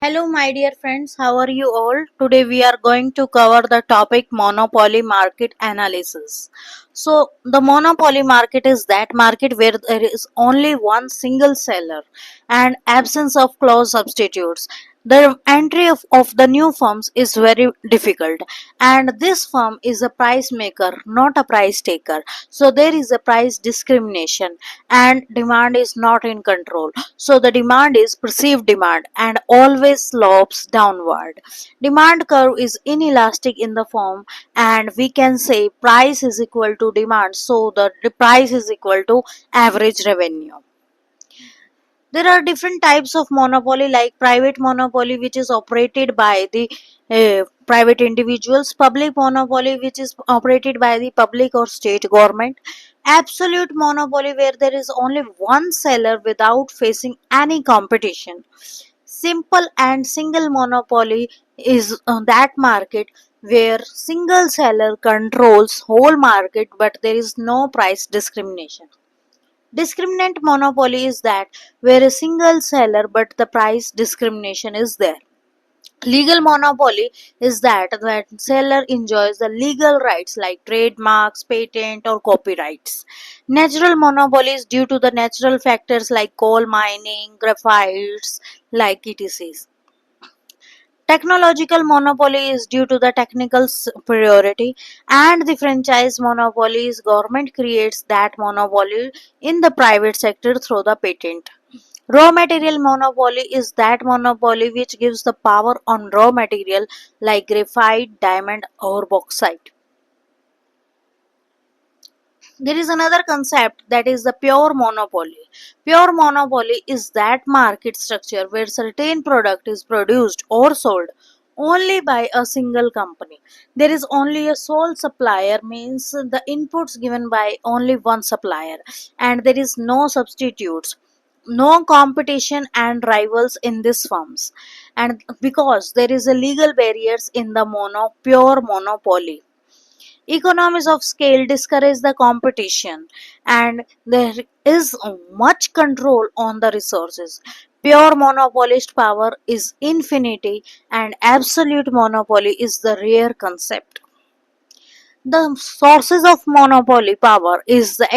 Hello, my dear friends. How are you all? Today we are going to cover the topic monopoly market analysis. So, the monopoly market is that market where there is only one single seller and absence of close substitutes. The entry of the new firms is very difficult, and this firm is a price maker, not a price taker. So, there is a price discrimination, and demand is not in control. So the demand is perceived demand and always slopes downward. Demand curve is inelastic in the form, and we can say price is equal to demand. So the price is equal to average revenue. There are different types of monopoly, like private monopoly, which is operated by the private individuals, public monopoly, which is operated by the public or state government, absolute monopoly, where there is only one seller without facing any competition. Simple and single monopoly is that market where single seller controls whole market, but there is no price discrimination. Discriminant monopoly is that where a single seller but the price discrimination is there. Legal monopoly is that seller enjoys the legal rights like trademarks, patent or copyrights. Natural monopoly is due to the natural factors like coal mining, graphites, like etc. Technological monopoly is due to the technical superiority, and the franchise monopoly is government creates that monopoly in the private sector through the patent. Raw material monopoly is that monopoly which gives the power on raw material like graphite, diamond, or bauxite. There is another concept, that is the pure monopoly. Pure monopoly is that market structure where certain product is produced or sold only by a single company. There is only a sole supplier, means the inputs given by only one supplier, and there is no substitutes, no competition and rivals in these firms, and because there is a legal barriers in the pure monopoly. Economies of scale discourage the competition, and there is much control on the resources. Pure monopolist power is infinity, and absolute monopoly is the rare concept. The sources of monopoly power is the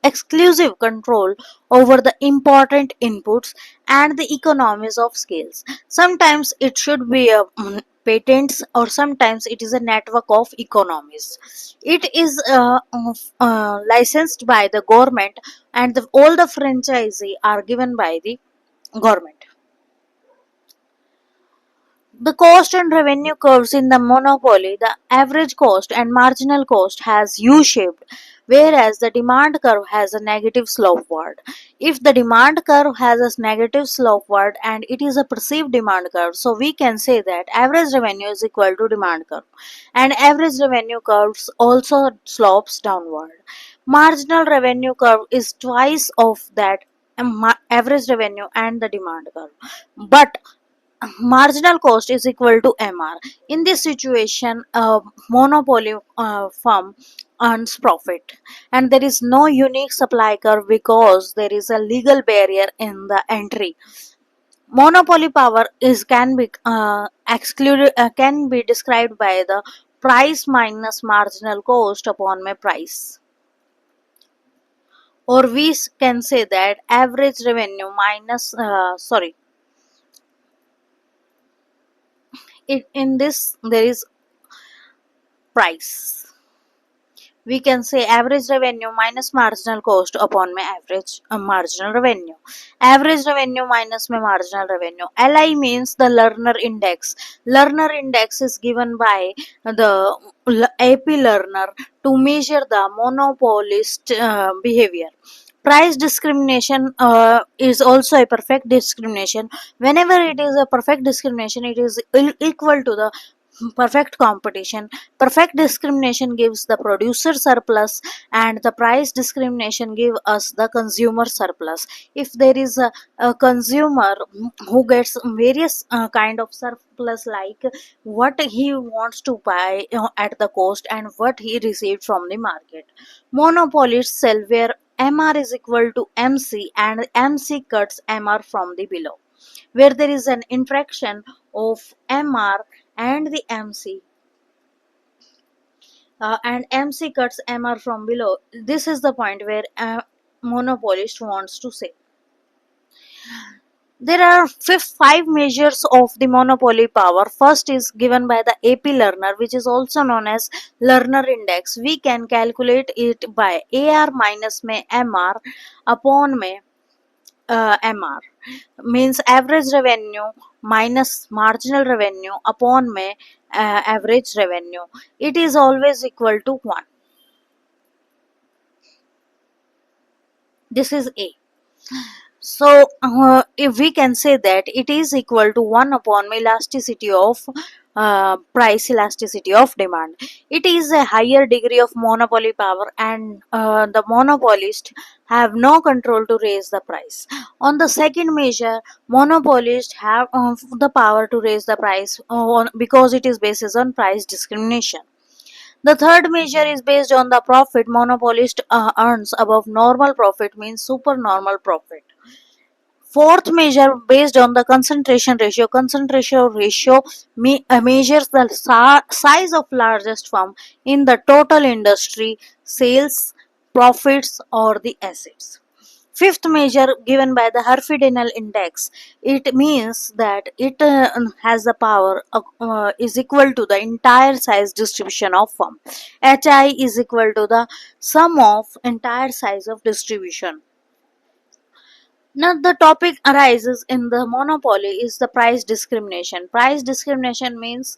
exclusive control over the important inputs and the economies of scales. Sometimes it should be a patents, or sometimes it is a network of economies. It is licensed by the government, and all the franchisee are given by the government. The cost and revenue curves in the monopoly, the average cost and marginal cost has U-shaped, whereas the demand curve has a negative slopeward. If the demand curve has a negative slopeward and it is a perceived demand curve, so we can say that average revenue is equal to demand curve, and average revenue curves also slopes downward. Marginal revenue curve is twice of that average revenue and the demand curve, but marginal cost is equal to MR. In this situation, a monopoly firm earns profit, and there is no unique supply curve because there is a legal barrier in the entry. Monopoly power is can be excluded can be described by the price minus marginal cost upon my price, or we can say that average revenue minus in this there is price. We can say average revenue minus marginal cost upon my average marginal revenue. Average revenue minus my marginal revenue. LI means the learner index. Learner index is given by the AP learner to measure the monopolist behavior. Price discrimination is also a perfect discrimination. Whenever it is a perfect discrimination, it is equal to the perfect competition. Perfect discrimination gives the producer surplus, and the price discrimination give us the consumer surplus. If there is a consumer who gets various kind of surplus, like what he wants to buy at the cost and what he received from the market. Monopolists sell where MR is equal to MC, and MC cuts MR from the below. where there is an interaction of MR and the MC, and MC cuts MR from below. This is the point where a monopolist wants to say. There are five measures of the monopoly power. First is given by the AP learner, which is also known as learner index. We can calculate it by AR minus में MR upon में MR, means average revenue minus marginal revenue upon में average revenue. It is always equal to 1. This is A. So, if we can say that it is equal to 1 upon elasticity of price elasticity of demand. It is a higher degree of monopoly power, and the monopolist have no control to raise the price. On the second measure, monopolists have the power to raise the price because it is based on price discrimination. The third measure is based on the profit monopolist earns above normal profit, means supernormal profit. Fourth measure based on the concentration ratio. Concentration ratio measures the size of largest firm in the total industry, sales, profits, or the assets. Fifth measure given by the Herfindahl index. It means that it has the power is equal to the entire size distribution of firm. HI is equal to the sum of entire size of distribution. Now, the topic arises in the monopoly is the price discrimination. Price discrimination means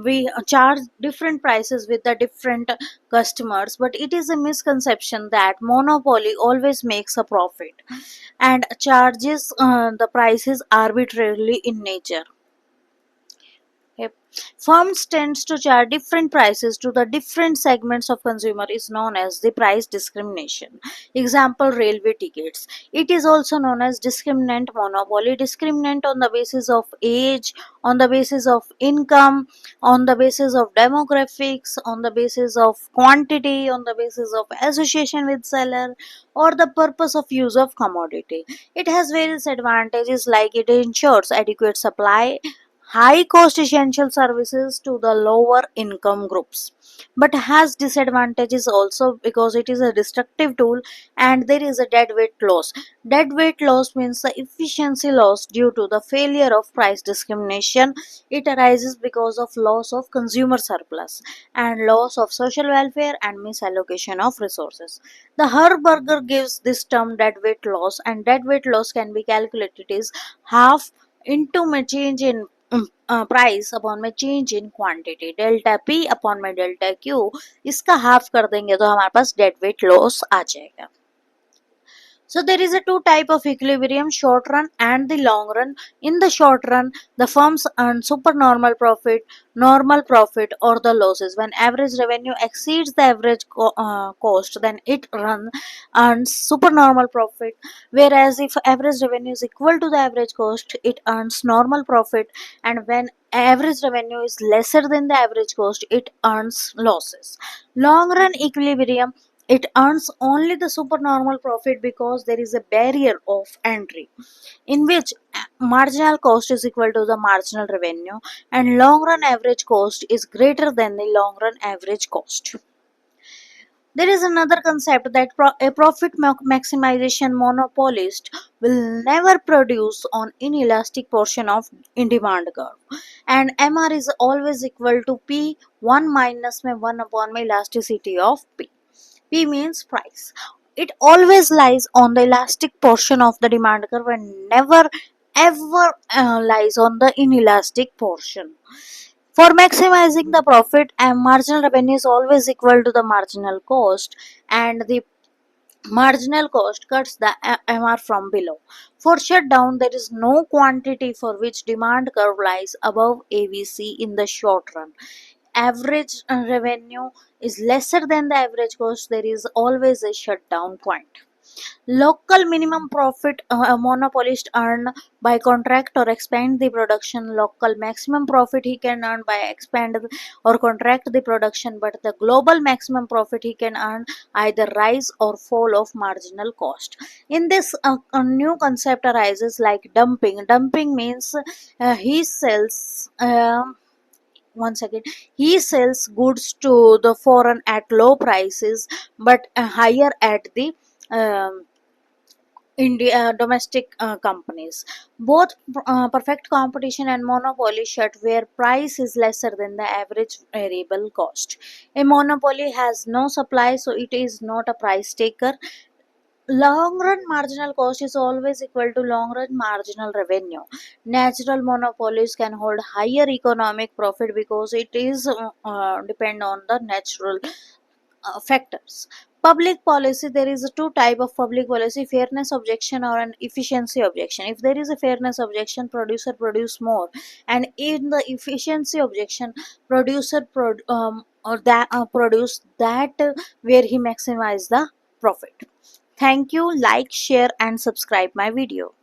we charge different prices with the different customers, but it is a misconception that monopoly always makes a profit and charges the prices arbitrarily in nature. Yep. Firms tends to charge different prices to the different segments of consumer is known as the price discrimination. Example, railway tickets. It is also known as discriminant monopoly. Discriminant on the basis of age, on the basis of income, on the basis of demographics, on the basis of quantity, on the basis of association with seller, or the purpose of use of commodity. It has various advantages like it ensures adequate supply, high cost essential services to the lower income groups, but has disadvantages also because it is a destructive tool and there is a dead weight loss. Dead weight loss means the efficiency loss due to the failure of price discrimination. It arises because of loss of consumer surplus and loss of social welfare and misallocation of resources. The Herberger gives this term dead weight loss, and dead weight loss can be calculated is half into my change in price upon में change in quantity, delta P upon में delta Q, इसका half कर देंगे तो हमारे पास dead weight loss आ जाएगा. So there is a two type of equilibrium, short run and the long run. In the short run, the firms earn supernormal profit, normal profit or the losses. When average revenue exceeds the average cost, then it earns supernormal profit. Whereas if average revenue is equal to the average cost, it earns normal profit. And when average revenue is lesser than the average cost, it earns losses. Long run equilibrium, it earns only the supernormal profit because there is a barrier of entry in which marginal cost is equal to the marginal revenue and long run average cost is greater than the long run average cost. There is another concept that a profit maximization monopolist will never produce on inelastic portion of in demand curve, and MR is always equal to P 1 minus 1 upon elasticity of P. P means price. It always lies on the elastic portion of the demand curve and never ever lies on the inelastic portion. For maximizing the profit, marginal revenue is always equal to the marginal cost, and the marginal cost cuts the MR from below. For shutdown, there is no quantity for which demand curve lies above AVC in the short run. Average revenue is lesser than the average cost, there is always a shutdown point. Local minimum profit, a monopolist earn by contract or expand the production. Local maximum profit he can earn by expand or contract the production, but the global maximum profit he can earn either rise or fall of marginal cost. In this, a new concept arises like dumping. Dumping means he sells. Once again, he sells goods to the foreign at low prices but higher at the um, India domestic companies. Both perfect competition and monopoly shut where price is lesser than the average variable cost. A monopoly has no supply, so it is not a price taker. Long run marginal cost is always equal to long run marginal revenue. Natural monopolies can hold higher economic profit because it is depend on the natural factors. Public policy, there is a two type of public policy: fairness objection or an efficiency objection. If there is a fairness objection, producer produce more, and in the efficiency objection, producer or that produce that where he maximize the profit. Thank you. Like, share and subscribe my video.